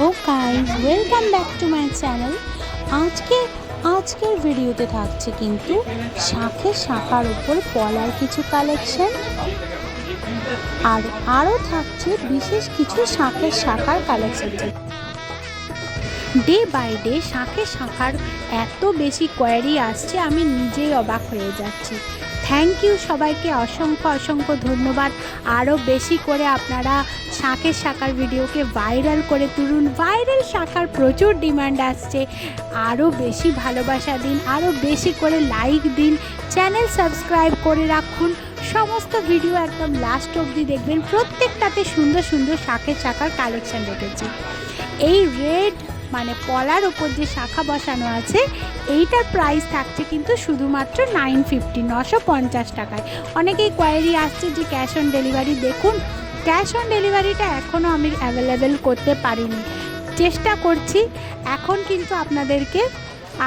Hello guys, welcome back to my channel. আজকের ভিডিওতে থাকছে কিন্তু শাঁখের শাঁখার উপর পলার কিছু কালেকশন, আর আরও থাকছে বিশেষ কিছু শাঁখের শাঁখার কালেকশন। ডে বাই ডে শাঁখের শাঁখার এত বেশি কোয়ারি আসছে, আমি নিজেই অবাক হয়ে যাচ্ছি। থ্যাংক ইউ সবাইকে, অসংখ্য ধন্যবাদ। আরও বেশি করে আপনারা শাঁখের শাঁখার ভিডিওকে ভাইরাল করে তুলুন। ভাইরাল শাঁখার প্রচুর ডিমান্ড আসছে, আরও বেশি ভালোবাসা দিন, আরও বেশি করে লাইক দিন, চ্যানেল সাবস্ক্রাইব করে রাখুন। সমস্ত ভিডিও একদম লাস্ট অবধি দেখবেন, প্রত্যেকটাতে সুন্দর সুন্দর শাঁখের শাঁখার কালেকশান রেখেছি। এই রেড মানে পলার ওপর যে শাঁখা বসানো আছে, এইটার প্রাইস থাকছে কিন্তু শুধুমাত্র 950 টাকায়। অনেকেই কোয়ারি আসছে যে ক্যাশ অন ডেলিভারি। দেখুন, ক্যাশ অন ডেলিভারিটা এখনও আমি অ্যাভেলেবেল করতে পারিনি, চেষ্টা করছি। এখন কিন্তু আপনাদেরকে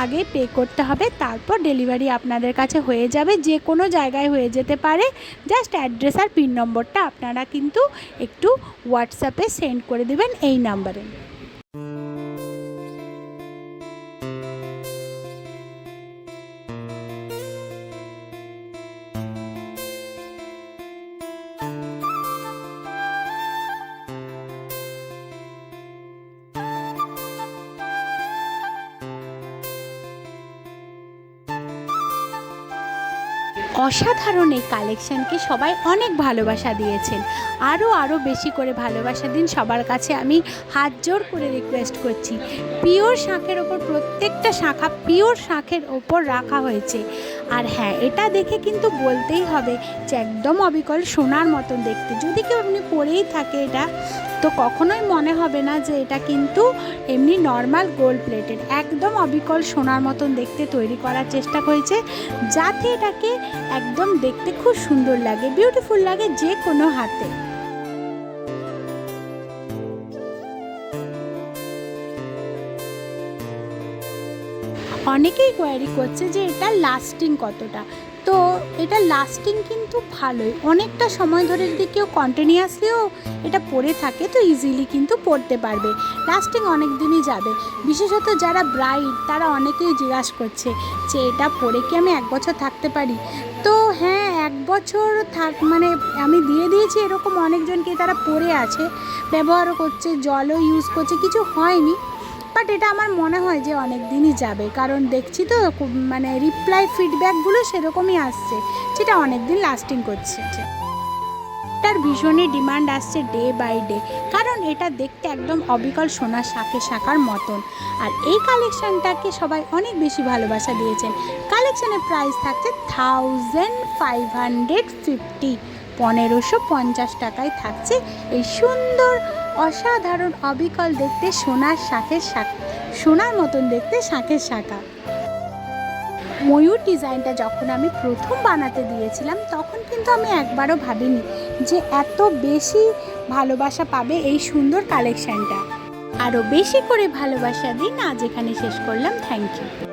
আগে পে করতে হবে, তারপর ডেলিভারি আপনাদের কাছে হয়ে যাবে। যে কোনো জায়গায় হয়ে যেতে পারে। জাস্ট অ্যাড্রেস আর পিন নম্বরটা আপনারা কিন্তু একটু হোয়াটসঅ্যাপে সেন্ড করে দেবেন এই নাম্বারে। অসাধারণ এই কালেকশানকে সবাই অনেক ভালোবাসা দিয়েছেন। আরও বেশি করে ভালোবাসা দিন, সবার কাছে আমি হাত জোর করে রিকোয়েস্ট করছি। পিওর শাঁখের ওপর প্রত্যেকটা শাঁখা পিওর শাঁখের ওপর রাখা হয়েছে। আর হ্যাঁ, এটা দেখে কিন্তু বলতেই হবে যে একদম অবিকল সোনার মতন দেখতে। যদি কেউ এমনি পরেই থাকে এটা, তো কখনোই মনে হবে না যে এটা কিন্তু এমনি নর্মাল গোল্ড প্লেটেড। একদম অবিকল সোনার মতন দেখতে তৈরি করার চেষ্টা করেছে, যাতে এটাকে একদম দেখতে খুব সুন্দর লাগে, বিউটিফুল লাগে যে কোনো হাতে। অনেকেই কোয়ারি করছে যে এটা লাস্টিং কতটা। তো এটা লাস্টিং কিন্তু ভালোই, অনেকটা সময় ধরে যদি কেউ কন্টিনিউয়াসলিও এটা পরে থাকে তো ইজিলি কিন্তু পরতে পারবে। লাস্টিং অনেক দিনই যাবে। বিশেষত যারা ব্রাইড, তারা অনেকেই জিজ্ঞাসা করছে যে এটা পরে কি আমি 1 বছর থাকতে পারি। তো হ্যাঁ, 1 বছর মানে আমি দিয়ে দিয়েছি এরকম অনেকজনকে, তারা পরে আছে, ব্যবহারও করছে, জলও ইউজ করছে, কিছু হয়নি। বাট এটা আমার মনে হয় যে অনেক দিনই যাবে, কারণ দেখছি তো মানে রিপ্লাই ফিডব্যাকগুলো সেরকমই আসছে, যেটা অনেক দিন লাস্টিং করছে। এটার ভীষণই ডিমান্ড আসছে ডে বাই ডে, কারণ এটা দেখতে একদম অবিকল সোনার শাঁখের শাঁখার মতন। আর এই কালেকশানটাকে সবাই অনেক বেশি ভালোবাসা দিয়েছেন। কালেকশানের প্রাইস থাকছে 1550, 1550 টাকায় থাকছে এই সুন্দর অসাধারণ অবিকল দেখতে সোনার মতন দেখতে শাঁখের শাঁখা। ময়ূর ডিজাইনটা যখন আমি প্রথম বানাতে দিয়েছিলাম, তখন কিন্তু আমি একবারও ভাবিনি যে এত বেশি ভালোবাসা পাবে এই সুন্দর কালেকশানটা। আরও বেশি করে ভালোবাসা দিন। আজ এখানে শেষ করলাম। Thank you.